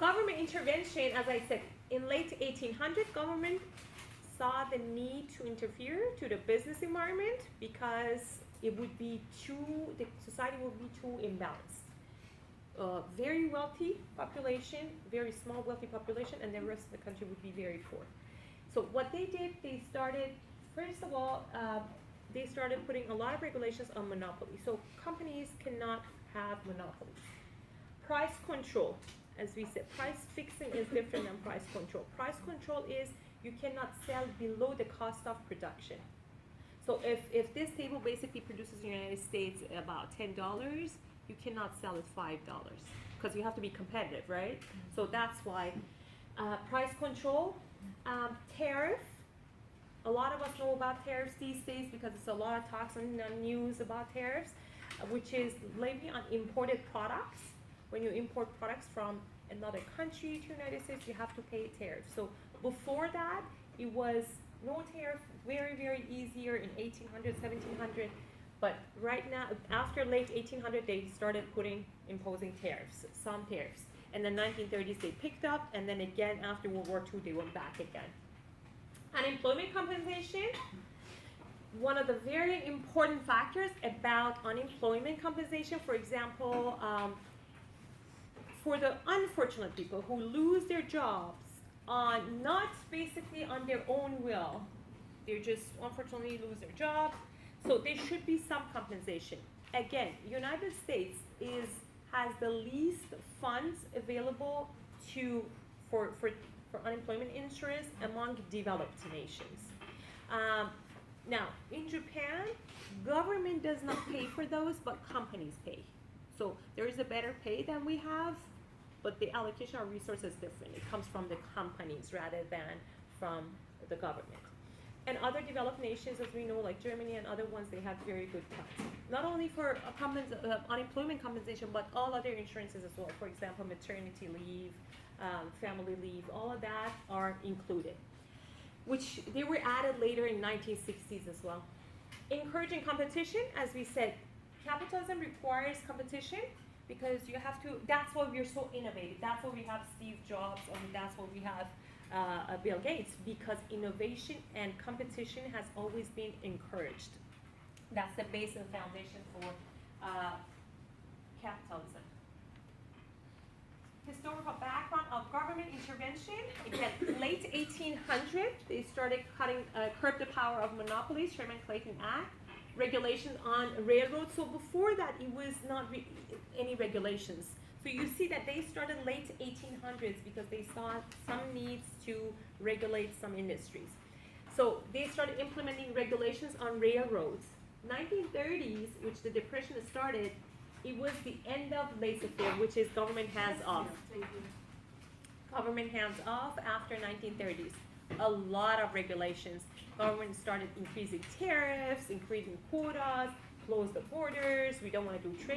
Government intervention, as I said, in late 1800, government saw the need to interfere to the business environment because it would be the society would be too imbalanced. Very wealthy population, very small wealthy population, and the rest of the country would be very poor. So what they did, they started, first of all, they started putting a lot of regulations on monopoly. So companies cannot have monopolies. Price control, as we said, price fixing is different than price control. Price control is you cannot sell below the cost of production. So if this table basically produces in the United States about $10, you cannot sell it $5 because you have to be competitive, right? So that's why price control, tariff. A lot of us know about tariffs these days because it's a lot of talks on the news about tariffs, which is levy on imported products. When you import products from another country to the United States, you have to pay tariffs. So before that, it was no tariff, very, very easier in 1800, 1700. But right now, after late 1800, they started imposing tariffs, some tariffs. And then 1930s, they picked up, and then again, after World War II, they went back again. Unemployment compensation, one of the very important factors about unemployment compensation, for example, for the unfortunate people who lose their jobs not basically on their own will, they just unfortunately lose their job, so there should be some compensation. Again, United States has the least funds available for unemployment insurance among developed nations. Now, in Japan, government does not pay for those, but companies pay. So there is a better pay than we have, but the allocation of resources is different. It comes from the companies rather than from the government. And other developed nations, as we know, like Germany and other ones, they have very good cuts. Not only for unemployment compensation, but all other insurances as well. For example, maternity leave, family leave, all of that are included, which they were added later in 1960s as well. Encouraging competition, as we said, capitalism requires competition because you have to, that's why we're so innovative. That's why we have Steve Jobs, and that's why we have Bill Gates, because innovation and competition has always been encouraged. That's the base and foundation for capitalism. Historical background of government intervention. Again, late 1800s, they started curb the power of monopolies, Sherman-Clayton Act. Regulations on railroads. So before that, it was not any regulations. So you see that they started late 1800s because they saw some needs to regulate some industries. So they started implementing regulations on railroads. 1930s, which the Depression started, it was the end of laissez-faire, which is government hands-off. Government hands-off after 1930s. A lot of regulations. Government started increasing tariffs, increasing quotas, close the borders, we don't want to do trade.